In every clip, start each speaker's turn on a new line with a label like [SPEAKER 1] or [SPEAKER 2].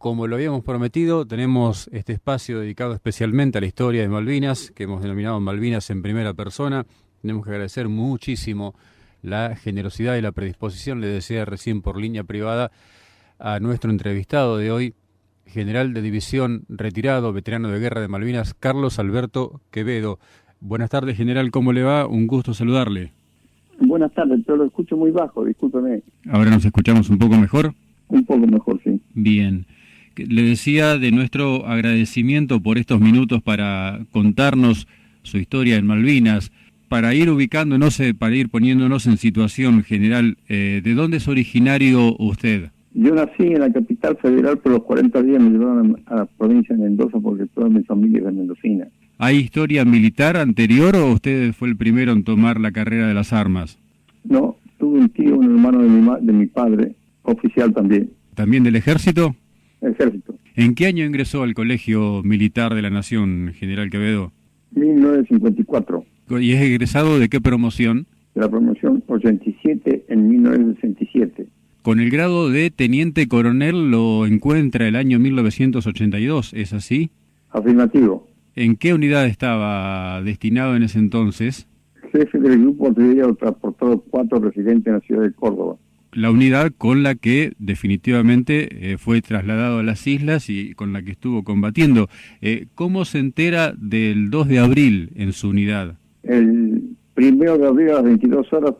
[SPEAKER 1] Como lo habíamos prometido, tenemos este espacio dedicado especialmente a la historia de Malvinas, que hemos denominado Malvinas en primera persona. Tenemos que agradecer muchísimo la generosidad y la predisposición, le decía recién por línea privada, a nuestro entrevistado de hoy, general de división retirado, veterano de guerra de Malvinas, Carlos Alberto Quevedo. Buenas tardes, general, ¿cómo le va? Un gusto saludarle.
[SPEAKER 2] Buenas tardes, pero lo escucho muy bajo, discúlpeme.
[SPEAKER 1] ¿Ahora nos escuchamos un poco mejor?
[SPEAKER 2] Un poco mejor, sí.
[SPEAKER 1] Bien. Le decía de nuestro agradecimiento por estos minutos para contarnos su historia en Malvinas, para ir ubicándonos, para ir poniéndonos en situación general. ¿De dónde es originario usted?
[SPEAKER 2] Yo nací en la capital federal, pero los 40 días me llevaron a la provincia de Mendoza porque toda mi familia es de mendocina.
[SPEAKER 1] ¿Hay historia militar anterior o usted fue el primero en tomar la carrera de las armas?
[SPEAKER 2] No, tuve un tío, un hermano de mi padre, oficial también.
[SPEAKER 1] ¿También del ejército?
[SPEAKER 2] Ejército.
[SPEAKER 1] ¿En qué año ingresó al Colegio Militar de la Nación, general Quevedo?
[SPEAKER 2] 1954.
[SPEAKER 1] ¿Y es egresado de qué promoción?
[SPEAKER 2] De la promoción 87 en 1967.
[SPEAKER 1] Con el grado de teniente coronel lo encuentra el año 1982, ¿es así?
[SPEAKER 2] Afirmativo.
[SPEAKER 1] ¿En qué unidad estaba destinado en ese entonces?
[SPEAKER 2] Jefe del grupo artillero transportado 4 residentes en la ciudad de Córdoba.
[SPEAKER 1] La unidad con la que definitivamente fue trasladado a las islas y con la que estuvo combatiendo. ¿Cómo se entera del 2 de abril en su unidad?
[SPEAKER 2] El 1 de abril a las 22 horas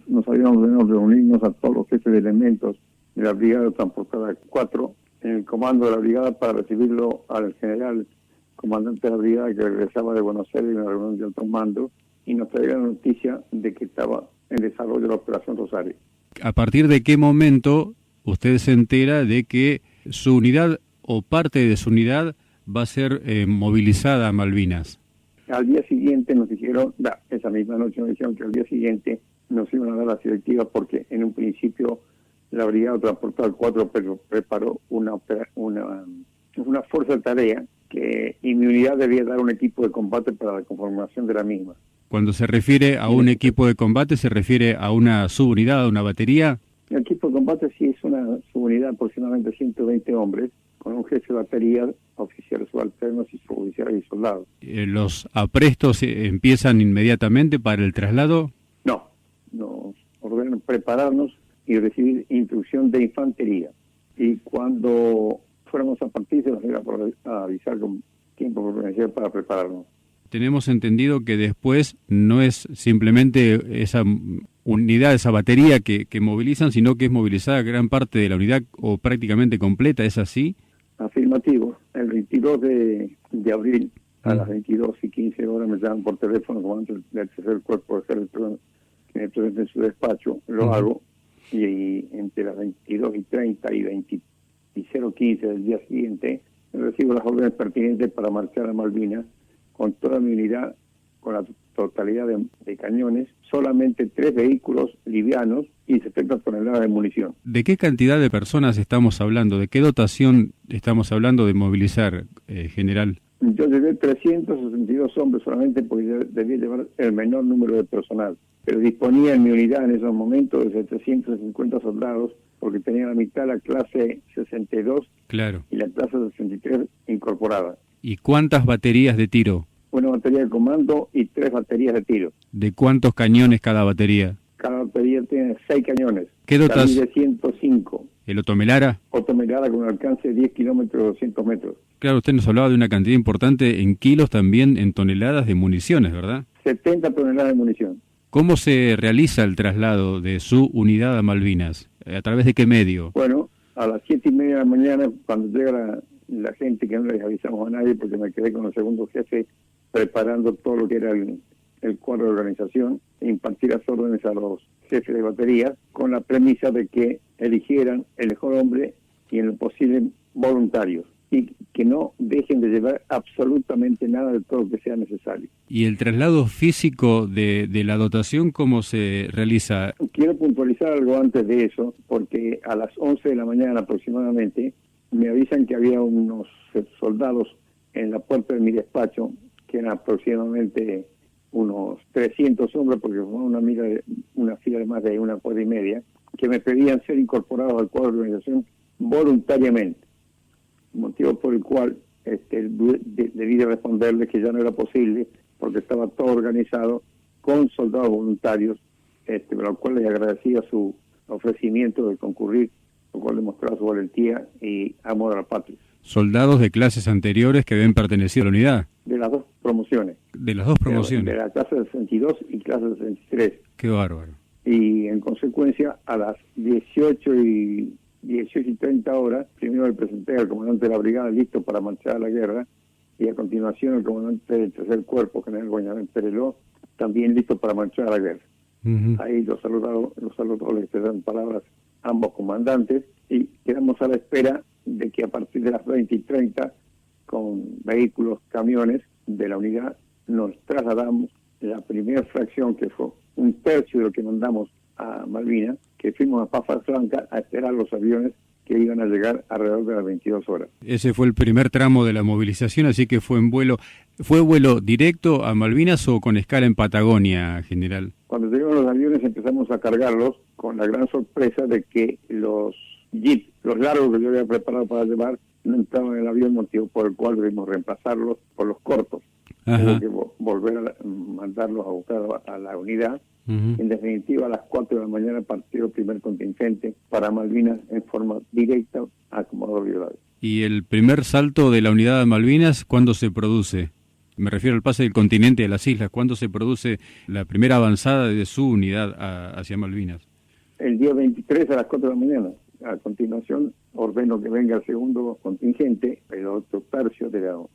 [SPEAKER 2] nos habíamos venido a reunirnos a todos los jefes de elementos de la brigada transportada 4 en el comando de la brigada para recibirlo al general comandante de la brigada que regresaba de Buenos Aires en una reunión de alto mando y nos traía la noticia de que estaba en desarrollo de la Operación Rosario.
[SPEAKER 1] ¿A partir de qué momento usted se entera de que su unidad o parte de su unidad va a ser movilizada a Malvinas?
[SPEAKER 2] Al día siguiente nos dijeron, esa misma noche nos dijeron que al día siguiente nos iban a dar las directivas porque en un principio la Brigada Transportada 4 preparó una fuerza de tarea y mi unidad debía dar un equipo de combate para la conformación de la misma.
[SPEAKER 1] Cuando se refiere a un equipo de combate, ¿se refiere a una subunidad, a una batería?
[SPEAKER 2] El equipo de combate sí es una subunidad, aproximadamente 120 hombres, con un jefe de batería, oficiales subalternos y suboficiales y soldados.
[SPEAKER 1] ¿Los aprestos empiezan inmediatamente para el traslado?
[SPEAKER 2] No, nos ordenan prepararnos y recibir instrucción de infantería. Y cuando fuéramos a partir, se nos iba a avisar con tiempo para prepararnos.
[SPEAKER 1] Tenemos entendido que después no es simplemente esa unidad, esa batería que movilizan, sino que es movilizada gran parte de la unidad o prácticamente completa, ¿es así?
[SPEAKER 2] Afirmativo. El 22 de abril a las 22:15 horas me llaman por teléfono comandante del tercer cuerpo de ejército que me presenta en su despacho, lo hago, y entre las 22:30 y 20:15 del día siguiente recibo las órdenes pertinentes para marchar a Malvinas con toda mi unidad, con la totalidad de cañones, solamente 3 vehículos livianos y 70 toneladas de munición.
[SPEAKER 1] ¿De qué cantidad de personas estamos hablando? ¿De qué dotación estamos hablando de movilizar, general?
[SPEAKER 2] Yo llevé 362 hombres solamente porque debía llevar el menor número de personal, pero disponía en mi unidad en esos momentos de 750 soldados porque tenía la mitad la clase 62
[SPEAKER 1] claro.
[SPEAKER 2] Y la clase 63 incorporada.
[SPEAKER 1] ¿Y cuántas baterías de tiro?
[SPEAKER 2] Una batería de comando y 3 baterías de tiro.
[SPEAKER 1] ¿De cuántos cañones cada batería?
[SPEAKER 2] Cada batería tiene 6 cañones.
[SPEAKER 1] ¿Qué dotas?
[SPEAKER 2] De 105.
[SPEAKER 1] ¿El Otomelara?
[SPEAKER 2] Otomelara con un alcance de 10 kilómetros, 200 metros.
[SPEAKER 1] Claro, usted nos hablaba de una cantidad importante en kilos, también en toneladas de municiones, ¿verdad?
[SPEAKER 2] 70 toneladas de munición.
[SPEAKER 1] ¿Cómo se realiza el traslado de su unidad a Malvinas? ¿A través de qué medio?
[SPEAKER 2] Bueno, a las 7:30 de la mañana, cuando llega la gente, que no les avisamos a nadie porque me quedé con el segundo jefe preparando todo lo que era el cuadro de organización, e impartir las órdenes a los jefes de batería con la premisa de que eligieran el mejor hombre y en lo posible voluntarios y que no dejen de llevar absolutamente nada de todo lo que sea necesario.
[SPEAKER 1] ¿Y el traslado físico de la dotación cómo se realiza?
[SPEAKER 2] Quiero puntualizar algo antes de eso, porque a las 11 de la mañana aproximadamente me avisan que había unos soldados en la puerta de mi despacho, que eran aproximadamente unos 300 hombres, porque fue una fila de más de una cuadra y media, que me pedían ser incorporados al cuadro de organización voluntariamente. motivo por el cual debí de responderle que ya no era posible, porque estaba todo organizado con soldados voluntarios, por lo cual les agradecía su ofrecimiento de concurrir, lo cual demostraba su valentía y amor a la patria.
[SPEAKER 1] Soldados de clases anteriores que habían pertenecido a la unidad.
[SPEAKER 2] De las dos promociones.
[SPEAKER 1] De las dos promociones.
[SPEAKER 2] De la clase de 62 y clase de 63.
[SPEAKER 1] Qué bárbaro.
[SPEAKER 2] Y en consecuencia, a las 18:30 horas, primero le presenté al comandante de la brigada listo para marchar a la guerra, y a continuación el comandante del tercer cuerpo, general Guañamén Pereló, también listo para marchar a la guerra. Ahí los saludados les expresaron palabras ambos comandantes, y quedamos a la espera de que a partir de las 20:30, con vehículos, camiones de la unidad, nos trasladamos la primera fracción, que fue un tercio de lo que mandamos a Malvinas, que fuimos a Pafa Franca a esperar los aviones que iban a llegar alrededor de las 22 horas.
[SPEAKER 1] Ese fue el primer tramo de la movilización, así que fue en vuelo. ¿Fue vuelo directo a Malvinas o con escala en Patagonia, general?
[SPEAKER 2] Cuando llegaron los aviones empezamos a cargarlos, con la gran sorpresa de que los jeeps, los largos que yo había preparado para llevar, no entraban en el avión, motivo por el cual debimos reemplazarlos por los cortos. Tuve que volver a mandarlos a buscar a la unidad. En definitiva, a las 4 de la mañana partió el primer contingente para Malvinas en forma directa a Comodoro Rivadavia.
[SPEAKER 1] ¿Y el primer salto de la unidad a Malvinas, cuándo se produce? Me refiero al pase del continente a las islas. ¿Cuándo se produce la primera avanzada de su unidad hacia Malvinas?
[SPEAKER 2] El día 23 a las 4 de la mañana. A continuación, ordeno que venga el segundo contingente, el otro tercio de los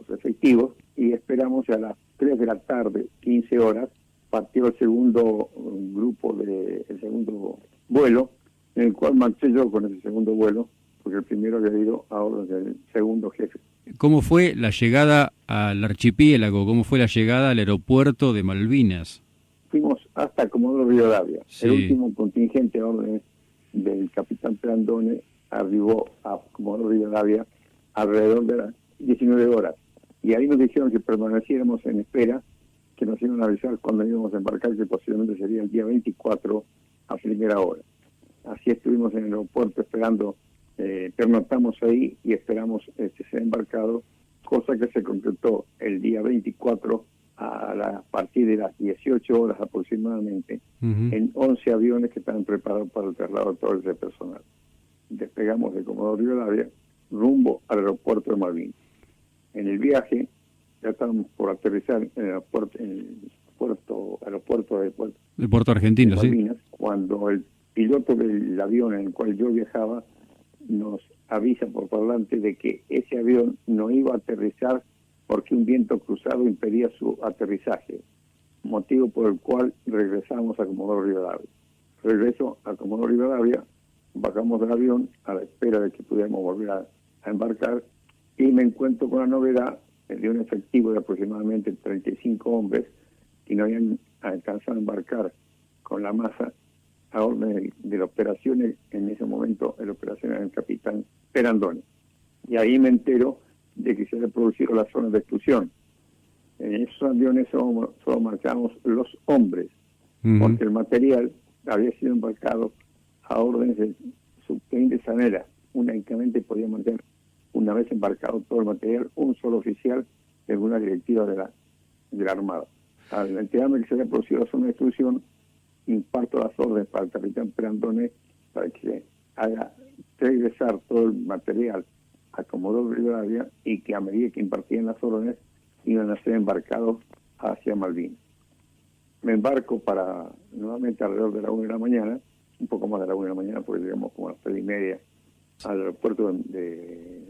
[SPEAKER 2] efectivos, y esperamos a las 3 de la tarde, 15 horas, partió el segundo grupo, el segundo vuelo, en el cual marché yo con ese segundo vuelo, porque el primero había ido a orden del segundo jefe.
[SPEAKER 1] ¿Cómo fue la llegada al archipiélago? ¿Cómo fue la llegada al aeropuerto de Malvinas?
[SPEAKER 2] Fuimos hasta Comodoro Rivadavia.
[SPEAKER 1] Sí.
[SPEAKER 2] El último contingente a orden del capitán Perandone arribó a Comodoro Rivadavia alrededor de las 19 horas. Y ahí nos dijeron que permaneciéramos en espera, que nos iban a avisar cuando íbamos a embarcar, que posiblemente sería el día 24 a primera hora. Así estuvimos en el aeropuerto esperando, pernoctamos ahí y esperamos ser embarcado, cosa que se concretó el día 24 a partir de las 18 horas aproximadamente, en 11 aviones que estaban preparados para el traslado de todo ese personal. Despegamos de Comodoro Rivadavia rumbo al aeropuerto de Malvinas. En el viaje ya estábamos por aterrizar en el aeropuerto de
[SPEAKER 1] Puerto Argentino,
[SPEAKER 2] Malvinas,
[SPEAKER 1] sí.
[SPEAKER 2] Cuando el piloto del avión en el cual yo viajaba nos avisa por parlante de que ese avión no iba a aterrizar porque un viento cruzado impedía su aterrizaje, motivo por el cual regresamos a Comodoro Rivadavia. Regreso a Comodoro Rivadavia, bajamos del avión a la espera de que pudiéramos volver a embarcar, y me encuentro con la novedad de un efectivo de aproximadamente 35 hombres que no habían alcanzado a embarcar con la masa a orden de la operación. En ese momento la operación era el capitán Perandone. Y ahí me entero de que se había producido la zona de exclusión. En esos aviones solo marchábamos los hombres, porque el material había sido embarcado a órdenes del subteniente Sanela. Únicamente podía marchar, una vez embarcado todo el material, un solo oficial de una directiva de la Armada. Al enterarme que se había producido la zona de exclusión, imparto las órdenes para el capitán Perandone para que haga regresar todo el material a Comodoro Rivadavia, y que a medida que impartían las órdenes iban a ser embarcados hacia Malvinas. Me embarco para nuevamente alrededor de la 1 de la mañana, un poco más de la 1 de la mañana, porque llegamos como a las 3:30 al aeropuerto de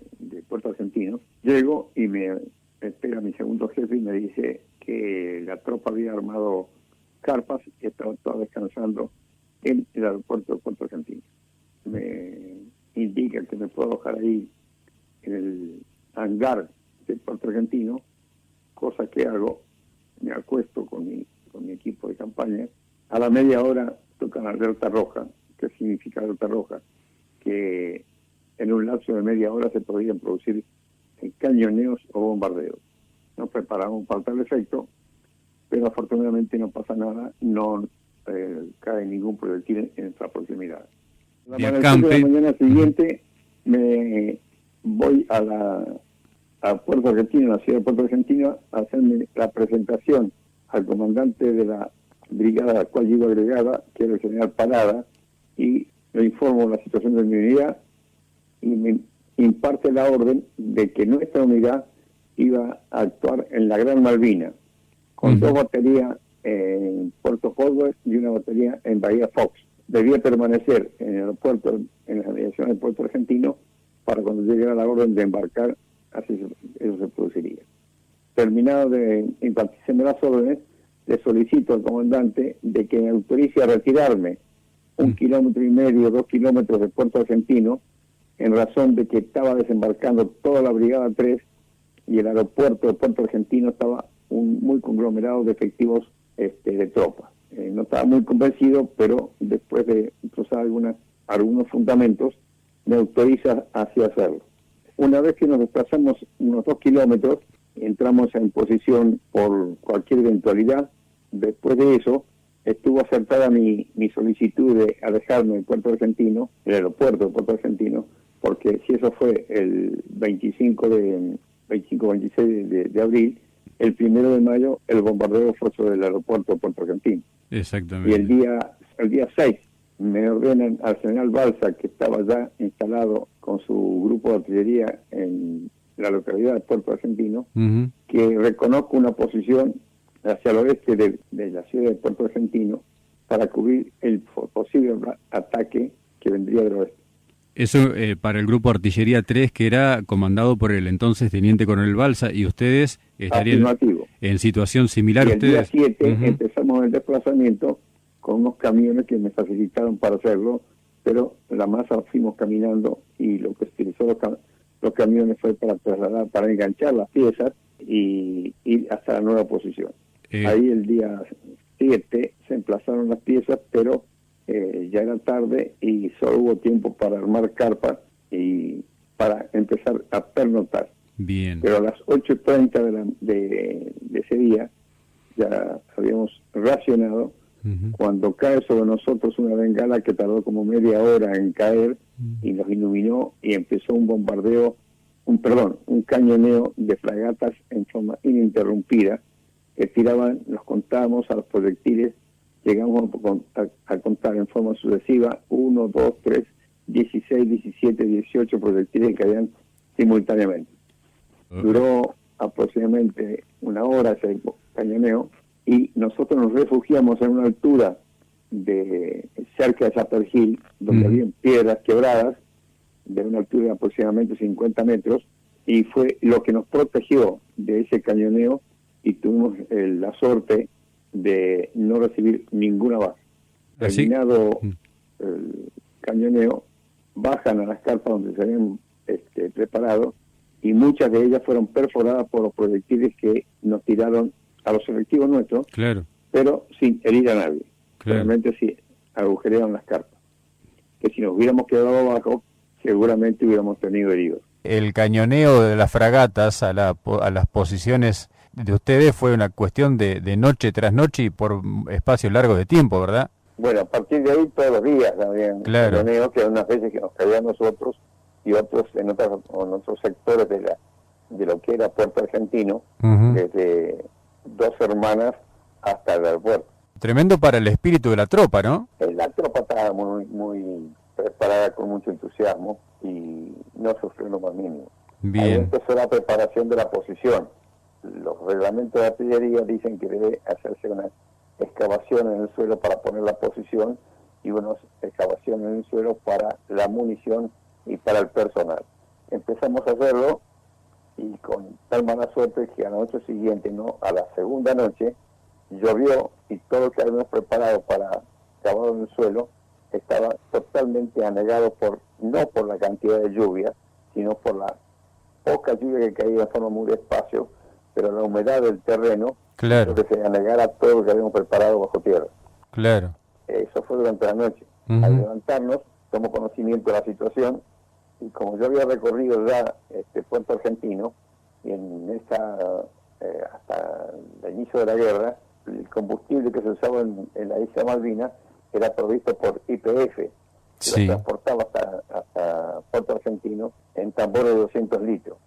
[SPEAKER 2] Puerto Argentino. Llego y me espera mi segundo jefe y me dice que la tropa había armado carpas y estaba toda descansando en el aeropuerto de Puerto Argentino. Me indica que me puedo alojar ahí en el hangar de Puerto Argentino, cosa que hago. Me acuesto con mi equipo de campaña. A la media hora tocan alerta roja. ¿Qué significa alerta roja? Que en un lapso de media hora se podrían producir cañoneos o bombardeos. Nos preparamos para tal efecto, pero afortunadamente no pasa nada, no cae ningún proyectil en nuestra proximidad. A la mañana siguiente me voy fui a Puerto Argentino, a la ciudad de Puerto Argentino, a hacerme la presentación al comandante de la brigada a la cual yo iba agregada, que era el general Parada, y le informo la situación de mi unidad y me imparte la orden de que nuestra unidad iba a actuar en la Gran Malvina, con dos baterías en Puerto Howard y una batería en Bahía Fox. Debía permanecer en el aeropuerto, en las aviaciones del Puerto Argentino, para cuando llegara la orden de embarcar, así eso se produciría. Terminado de impartirme las órdenes, le solicito al comandante de que me autorice a retirarme 1,5 kilómetros, 2 kilómetros de Puerto Argentino, en razón de que estaba desembarcando toda la Brigada 3 y el aeropuerto de Puerto Argentino estaba muy conglomerado de efectivos de tropas. No estaba muy convencido, pero después de cruzar algunos fundamentos, me autoriza así hacerlo. Una vez que nos desplazamos unos 2 kilómetros, entramos en posición por cualquier eventualidad. Después de eso, estuvo acertada mi solicitud de alejarme de Puerto Argentino, el aeropuerto de Puerto Argentino, porque si eso fue el 25-26 de abril, el 1 de mayo el bombardeo fue sobre el aeropuerto de Puerto Argentino.
[SPEAKER 1] Exactamente.
[SPEAKER 2] Y el día 6 me ordenan al general Balsa, que estaba ya instalado con su grupo de artillería en la localidad de Puerto Argentino, que reconozca una posición hacia el oeste de la ciudad de Puerto Argentino para cubrir el posible ataque que vendría del oeste.
[SPEAKER 1] Eso para el grupo Artillería 3, que era comandado por el entonces Teniente Coronel Balsa, y ustedes estarían en situación similar.
[SPEAKER 2] Y el
[SPEAKER 1] ustedes
[SPEAKER 2] día 7 empezamos el desplazamiento con unos camiones que me facilitaron para hacerlo, pero la masa fuimos caminando y lo que utilizó los camiones fue para trasladar, para enganchar las piezas y ir hasta la nueva posición. Ahí el día 7 se emplazaron las piezas, pero ya era tarde y solo hubo tiempo para armar carpas y para empezar a pernotar.
[SPEAKER 1] Bien.
[SPEAKER 2] Pero a las 8:30 de ese día ya habíamos racionado, cuando cae sobre nosotros una bengala que tardó como media hora en caer y nos iluminó y empezó un bombardeo, un cañoneo de fragatas en forma ininterrumpida que tiraban, nos contábamos a los proyectiles. Llegamos a contar en forma sucesiva 1, 2, 3, 16, 17, 18 proyectiles que caían simultáneamente. Duró aproximadamente una hora ese cañoneo y nosotros nos refugiamos en una altura cerca de Zapper Hill, donde había piedras quebradas de una altura de aproximadamente 50 metros, y fue lo que nos protegió de ese cañoneo y tuvimos la suerte de no recibir ninguna bala. Terminado el cañoneo, bajan a las carpas donde se habían preparado y muchas de ellas fueron perforadas por los proyectiles que nos tiraron a los efectivos nuestros, pero sin herir a nadie. Realmente sí agujerearon las carpas. Que si nos hubiéramos quedado abajo, seguramente hubiéramos tenido heridos.
[SPEAKER 1] El cañoneo de las fragatas a las posiciones de ustedes fue una cuestión de noche tras noche y por espacios largos de tiempo, ¿verdad?
[SPEAKER 2] Bueno, a partir de ahí todos los días habían cañoneos, que unas veces que nos caían nosotros y otros en otros sectores de lo que era Puerto Argentino, desde Dos Hermanas hasta el aeropuerto.
[SPEAKER 1] Tremendo para el espíritu de la tropa, ¿no?
[SPEAKER 2] La tropa estaba muy preparada, con mucho entusiasmo, y no sufrió lo más mínimo.
[SPEAKER 1] Bien.
[SPEAKER 2] Ahí empezó la preparación de la posición. Los reglamentos de artillería dicen que debe hacerse una excavación en el suelo para poner la posición y unas excavaciones en el suelo para la munición y para el personal. Empezamos a hacerlo y con tal mala suerte que a la noche siguiente, a la segunda noche, llovió y todo lo que habíamos preparado para cavar en el suelo estaba totalmente anegado no por la cantidad de lluvia, sino por la poca lluvia que caía de forma muy despacio, pero la humedad del terreno, que se anegara todo lo que habíamos preparado bajo tierra. Eso fue durante la noche. Al levantarnos, tomó conocimiento de la situación, y como yo había recorrido ya Puerto Argentino, y hasta el inicio de la guerra, el combustible que se usaba en la isla Malvinas era provisto por YPF, que lo transportaba hasta a Puerto Argentino en tambores de 200 litros.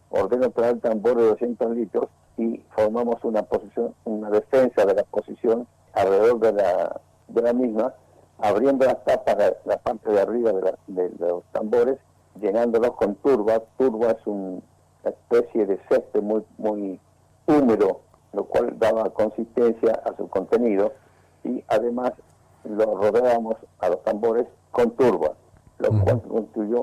[SPEAKER 2] Ordeno traer tambores de 200 litros y formamos una posición, una defensa de la posición alrededor de la misma, abriendo las tapas de la parte de arriba de los tambores, llenándolos con turba. Turba es una especie de césped muy húmedo, lo cual daba consistencia a su contenido, y además lo rodeábamos a los tambores con turba, lo cual constituyó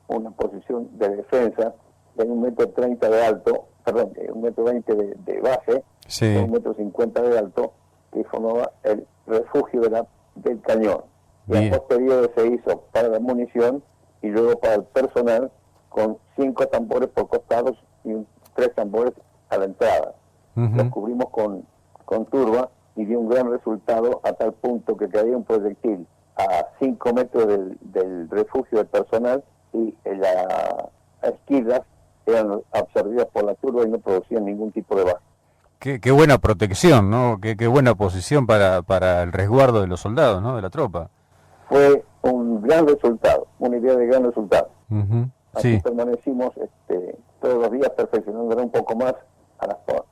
[SPEAKER 2] una posición de defensa de 1,30 m de alto, perdón, 1,20 m de base,
[SPEAKER 1] sí,
[SPEAKER 2] 1,50 m de alto, que formaba el refugio del cañón. Y a posteriori se hizo para la munición y luego para el personal, con 5 tambores por costados y 3 tambores a la entrada. Los cubrimos con turba y dio un gran resultado, a tal punto que caía un proyectil a 5 metros del refugio del personal, y las esquirlas eran absorbidas por la turba y no producían ningún tipo de baja.
[SPEAKER 1] Qué buena protección, ¿no? Qué buena posición para el resguardo de los soldados, ¿no? De la tropa.
[SPEAKER 2] Fue un gran resultado, una idea de gran resultado. Así
[SPEAKER 1] Sí.
[SPEAKER 2] permanecimos todos los días perfeccionando un poco más a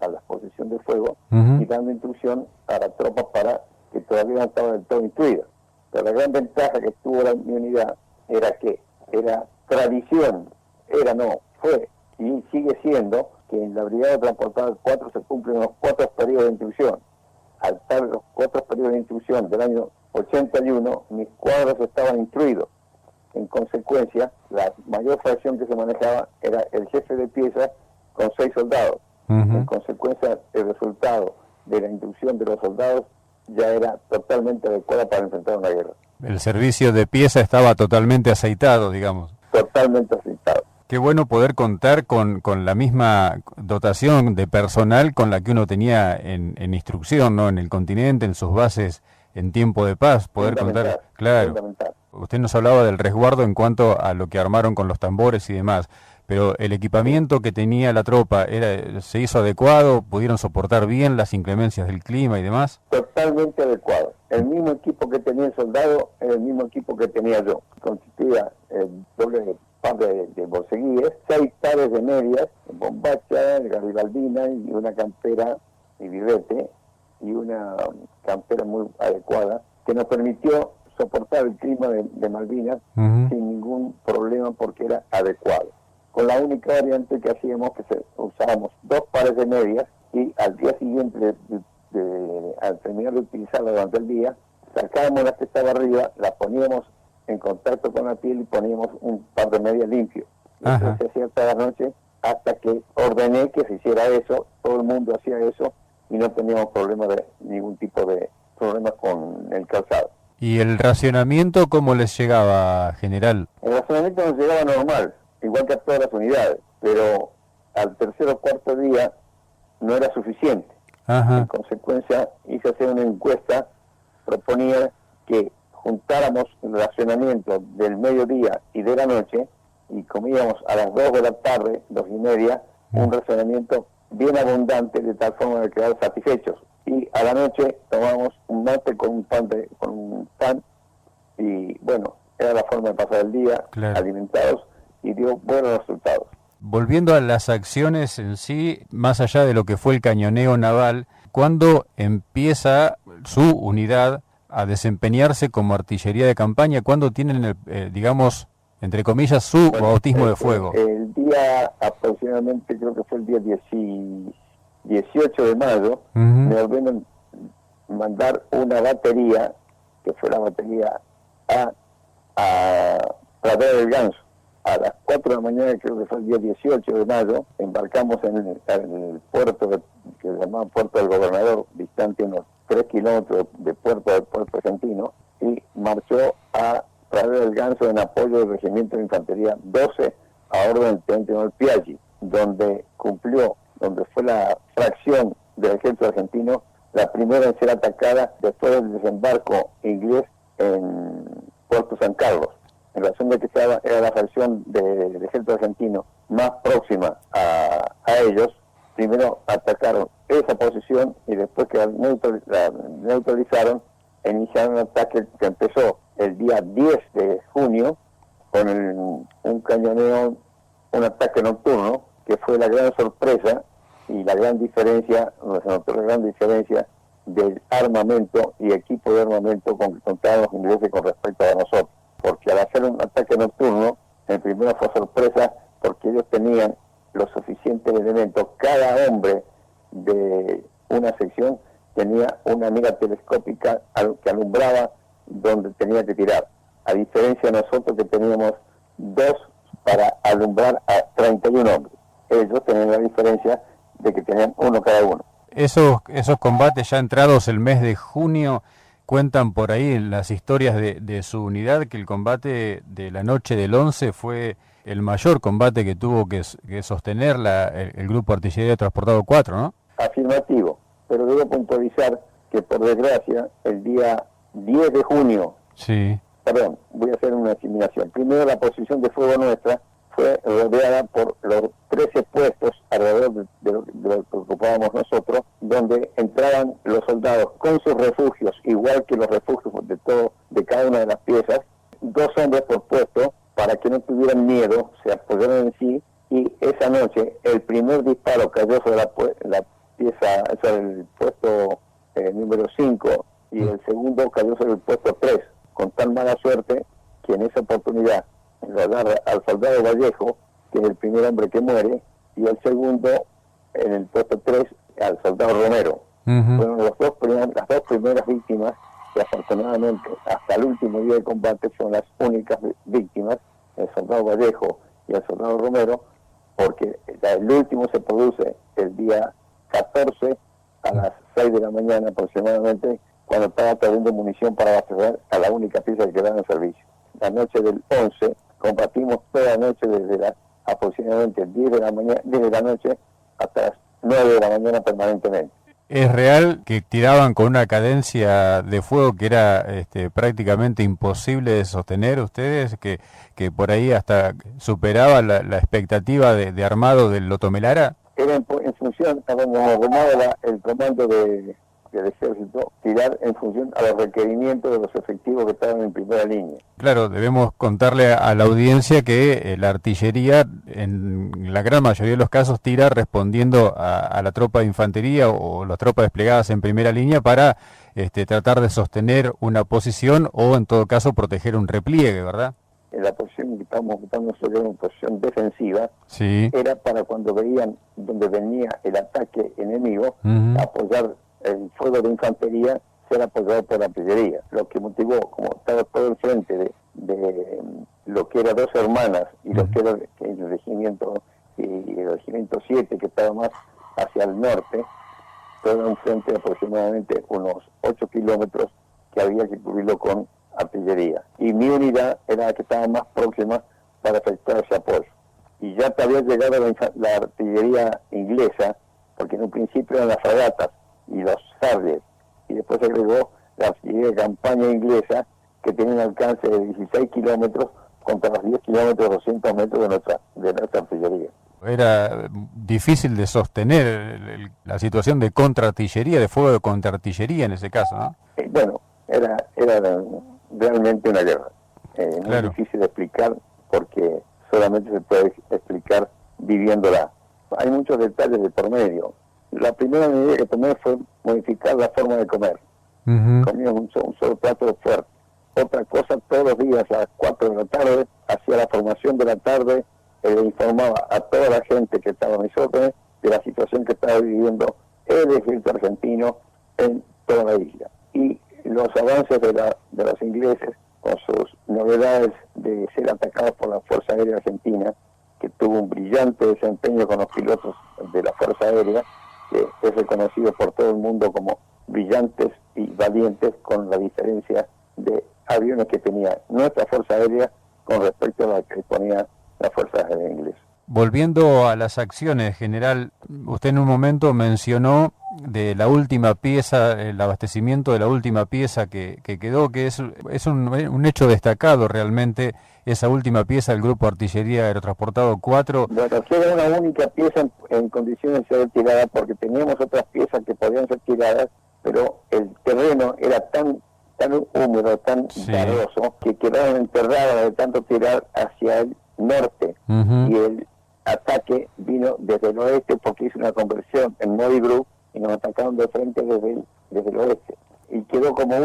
[SPEAKER 2] la posición de fuego y dando instrucción a la tropa para que todavía no estaba del todo instruida. Pero la gran ventaja que tuvo mi unidad era que era tradición, fue y sigue siendo que en la Brigada Transportada 4 se cumplen los 4 periodos de instrucción. Al estar los 4 periodos de instrucción del año 81, mis cuadros estaban instruidos. En consecuencia, la mayor fracción que se manejaba era el jefe de pieza con 6 soldados. En consecuencia, el resultado de la instrucción de los soldados ya era totalmente adecuada para enfrentar una guerra.
[SPEAKER 1] El servicio de pieza estaba totalmente aceitado, digamos.
[SPEAKER 2] Totalmente aceitado.
[SPEAKER 1] Qué bueno poder contar con la misma dotación de personal con la que uno tenía en instrucción, ¿no? En el continente, en sus bases en tiempo de paz, poder contar. Claro. Usted nos hablaba del resguardo en cuanto a lo que armaron con los tambores y demás, pero el equipamiento que tenía la tropa se hizo adecuado, pudieron soportar bien las inclemencias del clima y demás.
[SPEAKER 2] Totalmente adecuado. El mismo equipo que tenía el soldado era el mismo equipo que tenía yo. Constituía el doble par de borceguíes, 6 pares de medias, bombacha, garibaldina y una campera y bivete, y una campera muy adecuada, que nos permitió soportar el clima de Malvinas sin ningún problema, porque era adecuado. Con la única variante que hacíamos, que usábamos 2 pares de medias, y al día siguiente, al terminar de utilizarla durante el día, sacábamos la que estaba arriba, la poníamos en contacto con la piel y poníamos un par de medias limpio. Y eso se hacía toda la noche, hasta que ordené que se hiciera eso. Todo el mundo hacía eso y no teníamos ningún tipo de problemas con el calzado.
[SPEAKER 1] ¿Y el racionamiento cómo les llegaba, general?
[SPEAKER 2] El racionamiento nos llegaba normal, igual que a todas las unidades, pero al tercer o cuarto día no era suficiente. En consecuencia, hice hacer una encuesta, proponía que juntáramos el racionamiento del mediodía y de la noche, y comíamos a las 2 de la tarde, 2:30, un racionamiento bien abundante, de tal forma de quedar satisfechos. Y a la noche tomamos un mate con un pan, y bueno, era la forma de pasar el día, alimentados, y dio buenos resultados.
[SPEAKER 1] Volviendo a las acciones en sí, más allá de lo que fue el cañoneo naval, ¿cuándo empieza su unidad a desempeñarse como artillería de campaña? ¿Cuándo tienen, digamos, entre comillas, su bautismo de fuego?
[SPEAKER 2] El día aproximadamente, creo que fue el día 18 de mayo, me ordenan mandar una batería, que fue la batería a Pradera del Ganso. A las 4 de la mañana, creo que fue el día 18 de mayo, embarcamos en el puerto que se llamaba Puerto del Gobernador, distante unos 3 kilómetros del puerto argentino, y marchó a Pradera del Ganso en apoyo del Regimiento de Infantería 12 a orden del teniente Manuel Piaggi, donde fue la fracción del ejército argentino la primera en ser atacada después del desembarco inglés en Puerto San Carlos. En razón de que era la fracción del ejército argentino más próxima a ellos, primero atacaron esa posición y después que la neutralizaron, iniciaron un ataque que empezó el día 10 de junio con un cañoneo, un ataque nocturno, que fue la gran sorpresa y la gran diferencia, se notó la gran diferencia del armamento y equipo de armamento con que contaban los ingleses con respecto a nosotros. Porque al hacer un ataque nocturno, en primero fue sorpresa porque ellos tenían los suficientes elementos. Cada hombre de una sección tenía una mira telescópica que alumbraba donde tenía que tirar. A diferencia de nosotros que teníamos 2 para alumbrar a 31 hombres. Ellos tenían la diferencia de que tenían 1 cada uno.
[SPEAKER 1] Esos combates ya entrados el mes de junio, cuentan por ahí en las historias de su unidad que el combate de la noche del 11 fue el mayor combate que tuvo que sostener el Grupo Artillería Transportado 4, ¿no?
[SPEAKER 2] Afirmativo, pero debo puntualizar que por desgracia el día 10 de junio, perdón, voy a hacer una asimilación. Primero, la posición de fuego nuestra fue rodeada por los 13 puestos alrededor de lo que ocupábamos nosotros, donde entraban los soldados con sus refugios, igual que los refugios de cada una de las piezas, 2 hombres por puesto, para que no tuvieran miedo, se apoyaron en sí, y esa noche el primer disparo cayó sobre la pieza, o sea, el puesto número 5, y el segundo cayó sobre el puesto 3, con tan mala suerte que en esa oportunidad lo agarra al soldado Vallejo, que es el primer hombre que muere, y el segundo, en el puesto 3, al soldado Romero. Fueron las dos primeras víctimas, que afortunadamente hasta el último día de combate son las únicas víctimas, el soldado Vallejo y el soldado Romero, porque el último se produce el día 14 a las 6 de la mañana aproximadamente, cuando estaba trayendo munición para abastecer a la única pieza que quedaba en servicio. La noche del 11 combatimos toda la noche desde aproximadamente 10 de la noche hasta las 9 de la mañana permanentemente.
[SPEAKER 1] ¿Es real que tiraban con una cadencia de fuego que era prácticamente imposible de sostener ustedes, que por ahí hasta superaba la expectativa de armado del Lotomelara?
[SPEAKER 2] Era en función, habíamos armado el comando del ejército, tirar en función a los requerimientos de los efectivos que estaban en primera línea.
[SPEAKER 1] Claro, debemos contarle a la audiencia que la artillería, en la gran mayoría de los casos, tira respondiendo a la tropa de infantería o las tropas desplegadas en primera línea para tratar de sostener una posición o, en todo caso, proteger un repliegue, ¿verdad?
[SPEAKER 2] En la posición que estábamos ocupando nosotros, una posición defensiva,
[SPEAKER 1] sí,
[SPEAKER 2] era para cuando veían donde venía el ataque enemigo, apoyar el fuego de infantería, ser apoyado por la artillería. Lo que motivó, como estaba todo el frente de lo que era Dos Hermanas y lo que era el regimiento 7, que estaba más hacia el norte, todo era un frente de aproximadamente unos 8 kilómetros que había que cubrirlo con artillería. Y mi unidad era la que estaba más próxima para efectuar ese apoyo. Y ya te había llegado la artillería inglesa, porque en un principio eran las fragatas y los Harriers, y después se agregó la artillería de campaña inglesa, que tenía un alcance de 16 kilómetros contra los 10 kilómetros, 200 metros de nuestra artillería.
[SPEAKER 1] Era difícil de sostener la situación de contraartillería, de fuego de contraartillería en ese caso, ¿no?
[SPEAKER 2] Bueno, era realmente una guerra.
[SPEAKER 1] Claro.
[SPEAKER 2] Muy difícil de explicar porque solamente se puede explicar viviéndola. Hay muchos detalles de por medio. La primera medida que tomé fue modificar la forma de comer. Comíamos un solo plato fuerte. Otra cosa, todos los días a las 4 de la tarde, hacia la formación de la tarde, le informaba a toda la gente que estaba a mis órdenes de la situación que estaba viviendo el ejército argentino en toda la isla. Y los avances de los ingleses, con sus novedades de ser atacados por la Fuerza Aérea Argentina, que tuvo un brillante desempeño con los pilotos de la Fuerza Aérea, que es reconocido por todo el mundo como brillantes y valientes, con la diferencia de aviones que tenía nuestra Fuerza Aérea con respecto a la que disponía la Fuerza Aérea Inglesa.
[SPEAKER 1] Volviendo a las acciones, general, usted en un momento mencionó de la última pieza, el abastecimiento de la última pieza que quedó, que es un hecho destacado realmente, esa última pieza del Grupo Artillería Aerotransportado 4.
[SPEAKER 2] Bueno, queda una única pieza en condiciones de ser tirada, porque teníamos otras piezas que podían ser tiradas, pero el terreno era tan tan húmedo, tan barroso, que quedaron enterrados de tanto tirar hacia el norte. Y el ataque vino desde el oeste porque hizo una conversión en Modi Group y nos atacaron de frente desde el oeste. Y quedó como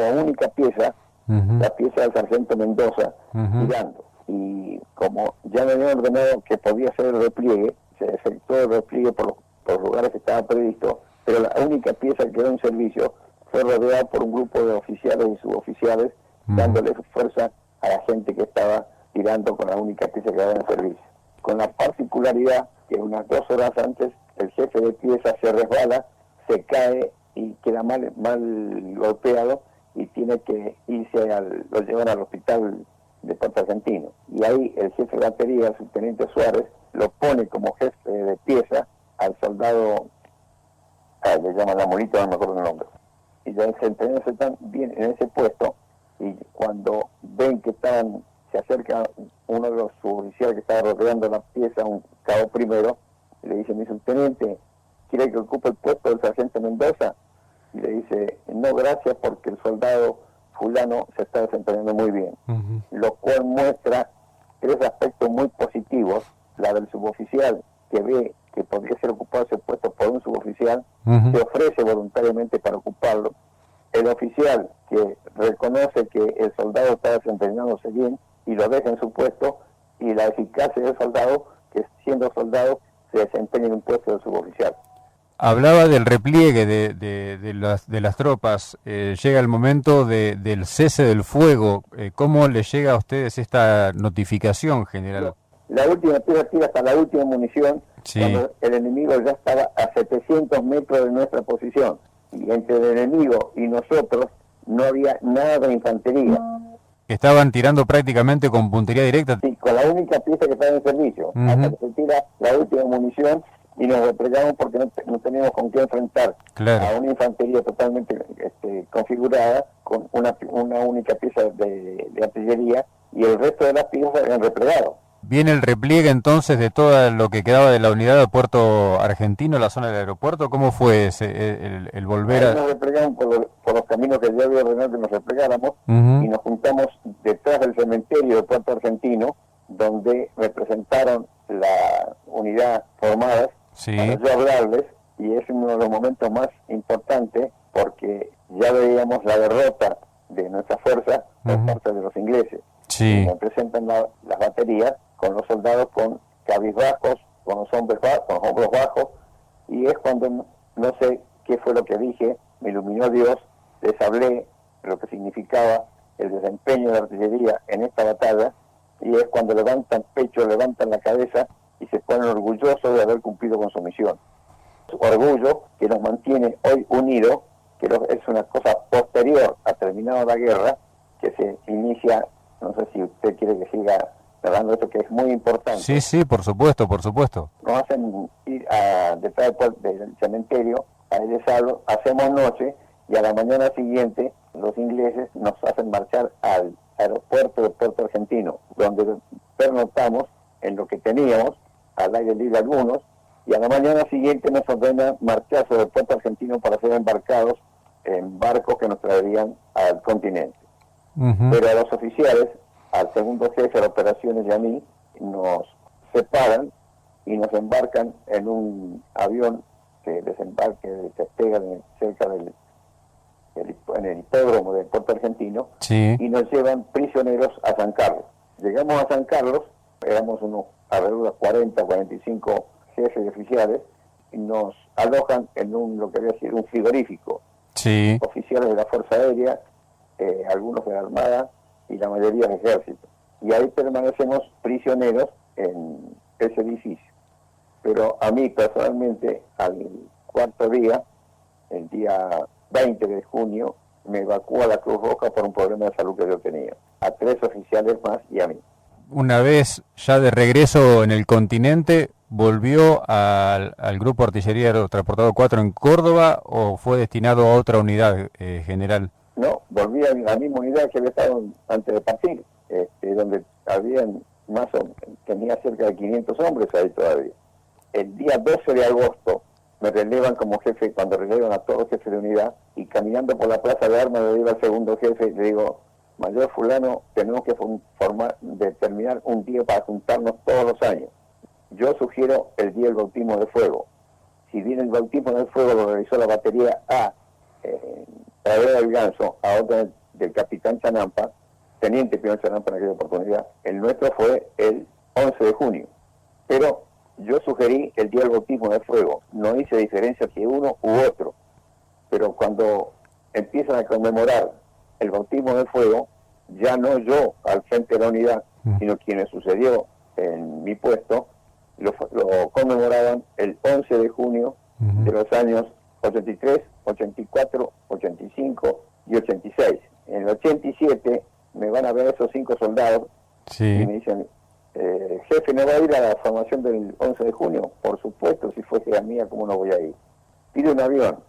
[SPEAKER 2] única pieza, la pieza del sargento Mendoza, tirando. Y como ya me habían ordenado que podía hacer el repliegue, se efectuó el repliegue por los lugares que estaba previsto, pero la única pieza que quedó en servicio fue rodeada por un grupo de oficiales y suboficiales, dándole fuerza a la gente que estaba tirando con la única pieza que quedaba en servicio. Con la particularidad que unas 2 horas antes el jefe de pieza se resbala, se cae y queda mal golpeado y tiene que irse lo llevan al hospital de Puerto Argentino. Y ahí el jefe de batería, el subteniente Suárez, lo pone como jefe de pieza al soldado, le llaman la molita, no me acuerdo el nombre. Y ya se están bien en ese puesto, y cuando ven que se acerca uno de los suboficiales que estaba rodeando la pieza, un cabo primero, le dice: mi subteniente, ¿quiere que ocupe el puesto del sargento Mendoza? Y le dice: no, gracias, porque el soldado fulano se está desempeñando muy bien. Lo cual muestra 3 aspectos muy positivos: la del suboficial, que ve que podría ser ocupado ese puesto por un suboficial, se ofrece voluntariamente para ocuparlo; el oficial, que reconoce que el soldado está desempeñándose bien y lo deja en su puesto; y la eficacia del soldado, que siendo soldado se desempeña en un puesto de suboficial.
[SPEAKER 1] Hablaba del repliegue de las tropas. Llega el momento del cese del fuego. ¿Cómo le llega a ustedes esta notificación, general?
[SPEAKER 2] La última pieza tira hasta la última munición, cuando el enemigo ya estaba a 700 metros de nuestra posición. Y entre el enemigo y nosotros no había nada de infantería.
[SPEAKER 1] Estaban tirando prácticamente con puntería directa.
[SPEAKER 2] Sí, con la única pieza que estaba en servicio. Hasta que se tira la última munición y nos replegamos porque no teníamos con qué enfrentar a una infantería totalmente configurada con una única pieza de artillería, y el resto de las piezas eran replegados.
[SPEAKER 1] Viene el repliegue entonces de todo lo que quedaba de la unidad de Puerto Argentino, la zona del aeropuerto. ¿Cómo fue el volver
[SPEAKER 2] Ahí nos replegamos por los caminos que ya había ordenado que nos replegáramos, y nos juntamos detrás del cementerio de Puerto Argentino, donde representaron la unidad formadas, para yo hablarles, y es uno de los momentos más importantes porque ya veíamos la derrota de nuestra fuerza por parte de los ingleses. Y me presentan las baterías con los soldados con cabizbajos, con los hombros bajos, y es cuando no sé qué fue lo que dije, me iluminó Dios, les hablé lo que significaba el desempeño de la artillería en esta batalla, y es cuando levantan pecho, levantan la cabeza y se ponen orgullosos de haber cumplido con su misión. Su orgullo que nos mantiene hoy unidos, que es una cosa posterior a terminada la guerra, que se inicia. No sé si usted quiere que siga hablando de esto, que es muy importante.
[SPEAKER 1] Sí, por supuesto.
[SPEAKER 2] Nos hacen ir detrás del cementerio, a El Salvo, hacemos noche, y a la mañana siguiente los ingleses nos hacen marchar al aeropuerto de Puerto Argentino, donde pernoctamos en lo que teníamos, al aire libre algunos, y a la mañana siguiente nos ordenan marchar sobre Puerto Argentino para ser embarcados en barcos que nos traerían al continente. Pero a los oficiales, al segundo jefe de operaciones y a mí, nos separan y nos embarcan en un avión que despega cerca en el hipódromo de Puerto Argentino, y nos llevan prisioneros a San Carlos. Llegamos a San Carlos, éramos alrededor de 45 jefes y oficiales, y nos alojan en lo que había sido un frigorífico. Oficiales de la Fuerza Aérea, algunos de la Armada y la mayoría del Ejército. Y ahí permanecemos prisioneros en ese edificio. Pero a mí personalmente, al 4º día, el día 20 de junio, me evacúa la Cruz Roja por un problema de salud que yo tenía. A 3 oficiales más y a mí.
[SPEAKER 1] Una vez ya de regreso en el continente, ¿volvió al Grupo Artillería Aerotransportado 4 en Córdoba o fue destinado a otra unidad, general?
[SPEAKER 2] No, volví a la misma unidad que había estado antes de partir, donde tenía cerca de 500 hombres ahí todavía. El día 12 de agosto me relevan como jefe, cuando relevan a todos los jefes de unidad, y caminando por la plaza de armas le digo al segundo jefe, le digo, mayor fulano, tenemos que determinar un día para juntarnos todos los años. Yo sugiero el día del bautismo de fuego. Si bien el bautismo de fuego lo realizó la batería A, Pradera del Ganso, a orden del capitán Chanampa, teniente primero Chanampa en aquella oportunidad, el nuestro fue el 11 de junio. Pero yo sugerí el día del bautismo de fuego, no hice diferencia si uno u otro, pero cuando empiezan a conmemorar el bautismo de fuego, ya no yo al frente de la unidad, sino quienes sucedió en mi puesto, lo conmemoraban el 11 de junio de los años 83, 84, 85 y 86. En el 87 me van a ver esos 5 soldados y me dicen, jefe, ¿no va a ir a la formación del 11 de junio? Por supuesto, si fuese a mía, ¿cómo no voy a ir? Pide un avión.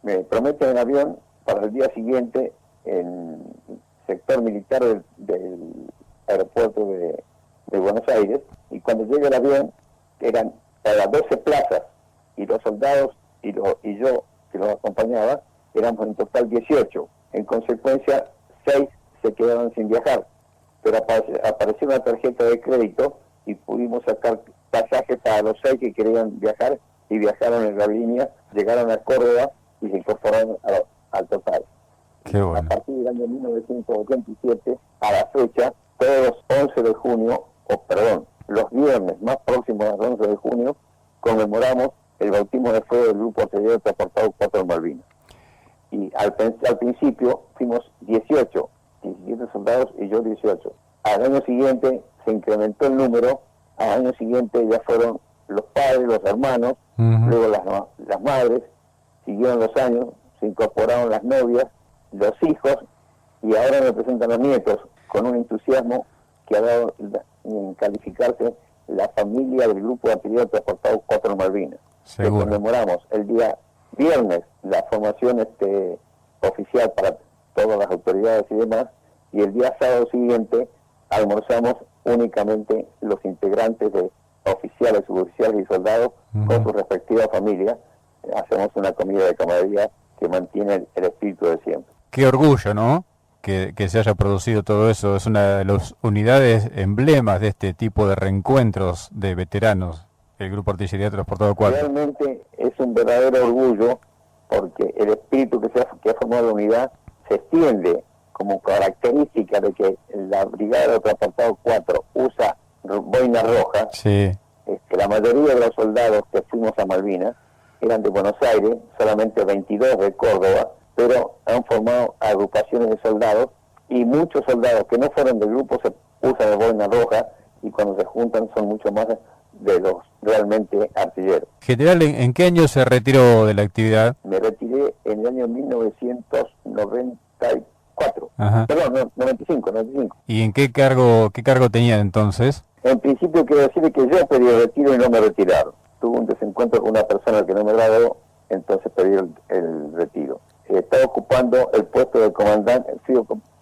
[SPEAKER 2] Me prometen un avión para el día siguiente en el sector militar del aeropuerto de Buenos Aires, y cuando llega el avión, eran para 12 plazas, y los soldados y yo, que los acompañaba, éramos en total 18. En consecuencia, 6 se quedaron sin viajar, pero apareció una tarjeta de crédito y pudimos sacar pasajes para los 6 que querían viajar, y viajaron en la línea, llegaron a Córdoba y se incorporaron al total.
[SPEAKER 1] Qué bueno.
[SPEAKER 2] A partir del año 1987, a la fecha, todos los 11 de junio, los viernes más próximos al 11 de junio, conmemoramos el bautismo de fuego del Grupo Artillero Transportado 4 en Malvinas. Y al principio fuimos 17 soldados y yo 18. Al año siguiente se incrementó el número, al año siguiente ya fueron los padres, los hermanos, luego las madres, siguieron los años, se incorporaron las novias, los hijos, y ahora me presentan los nietos, con un entusiasmo que ha dado en calificarse la familia del Grupo de Artillería Transportado 4 en Malvinas. Que conmemoramos el día viernes la formación oficial para todas las autoridades y demás, y el día sábado siguiente almorzamos únicamente los integrantes de oficiales, suboficiales y soldados con sus respectivas familias. Hacemos una comida de camaradería que mantiene el espíritu de siempre.
[SPEAKER 1] Qué orgullo, ¿no? Que se haya producido todo eso. Es una de las unidades emblemas de este tipo de reencuentros de veteranos, el Grupo Artillería Transportado 4.
[SPEAKER 2] Realmente es un verdadero orgullo, porque el espíritu que ha formado la unidad se extiende como característica de que la Brigada de Transportado 4 usa boina roja.
[SPEAKER 1] Sí.
[SPEAKER 2] La mayoría de los soldados que fuimos a Malvinas eran de Buenos Aires, solamente 22 de Córdoba, pero han formado agrupaciones de soldados, y muchos soldados que no fueron del grupo se usan de boina roja, y cuando se juntan son mucho más de los realmente artilleros.
[SPEAKER 1] General, ¿en qué año se retiró de la actividad?
[SPEAKER 2] Me retiré en el año 1994.
[SPEAKER 1] Ajá.
[SPEAKER 2] Perdón, 95.
[SPEAKER 1] ¿Y en qué cargo tenía entonces?
[SPEAKER 2] En principio quiero decirle que yo pedí el retiro y no me retiraron. Tuve un desencuentro con una persona que no me agradó, entonces pedí el retiro. Estaba ocupando el puesto de comandante,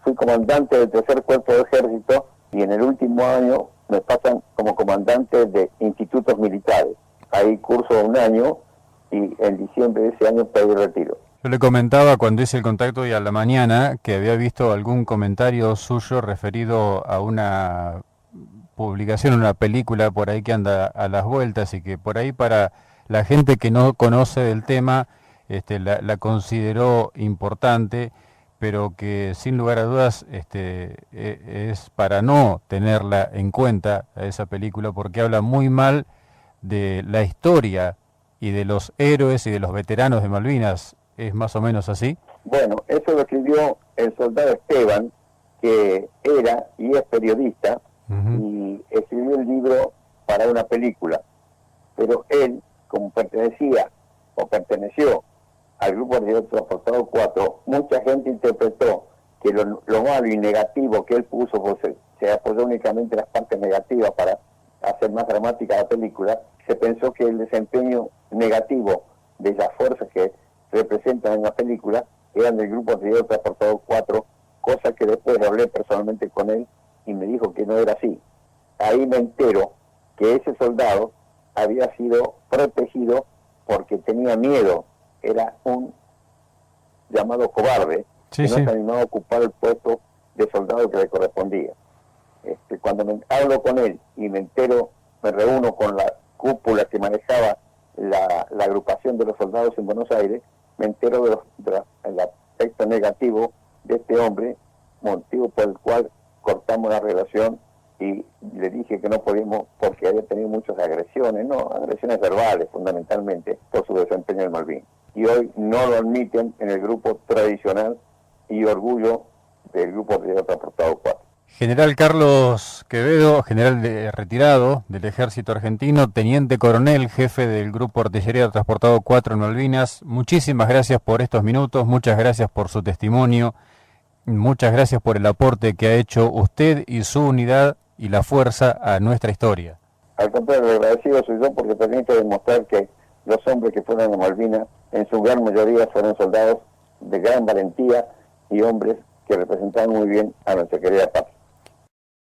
[SPEAKER 2] fui comandante del 3er Cuerpo de Ejército, y en el último año me pasan como comandante de institutos militares. Ahí curso un año y en diciembre de ese año pedí el retiro.
[SPEAKER 1] Yo le comentaba cuando hice el contacto hoy a la mañana que había visto algún comentario suyo referido a una publicación, una película por ahí que anda a las vueltas, y que por ahí, para la gente que no conoce del tema, la consideró importante, pero que sin lugar a dudas es para no tenerla en cuenta a esa película, porque habla muy mal de la historia y de los héroes y de los veteranos de Malvinas. ¿Es más o menos así?
[SPEAKER 2] Bueno, eso lo escribió el soldado Esteban, que era y es periodista, y escribió el libro para una película, pero él, como perteneció al Grupo Artillero Transportado 4, mucha gente interpretó que lo malo y negativo que él puso, pues se apoyó únicamente en las partes negativas para hacer más dramática la película. Se pensó que el desempeño negativo de las fuerzas que representan en la película eran del Grupo Artillero Transportado 4, cosa que después hablé personalmente con él y me dijo que no era así. Ahí me entero que ese soldado
[SPEAKER 3] había sido protegido porque tenía miedo, era un llamado cobarde,
[SPEAKER 1] Sí,
[SPEAKER 3] que no
[SPEAKER 1] sí.
[SPEAKER 3] se animaba a ocupar el puesto de soldado que le correspondía. Cuando hablo con él y me entero, me reúno con la cúpula que manejaba la agrupación de los soldados en Buenos Aires, me entero del aspecto negativo de este hombre, motivo por el cual cortamos la relación y le dije que no podíamos, porque había tenido muchas agresiones, agresiones verbales fundamentalmente, por su desempeño en Malvinas. Y hoy no lo admiten en el grupo tradicional y orgullo del grupo de transportado 4.
[SPEAKER 1] General Carlos Quevedo, general retirado del ejército argentino, teniente coronel, jefe del grupo Artillería Transportado 4 en Malvinas, muchísimas gracias por estos minutos, muchas gracias por su testimonio, muchas gracias por el aporte que ha hecho usted y su unidad y la fuerza a nuestra historia.
[SPEAKER 3] Al contrario, agradecido soy yo porque permite demostrar que los hombres que fueron a Malvinas, en su gran mayoría fueron soldados de gran valentía y hombres que representaban muy bien a nuestra querida patria.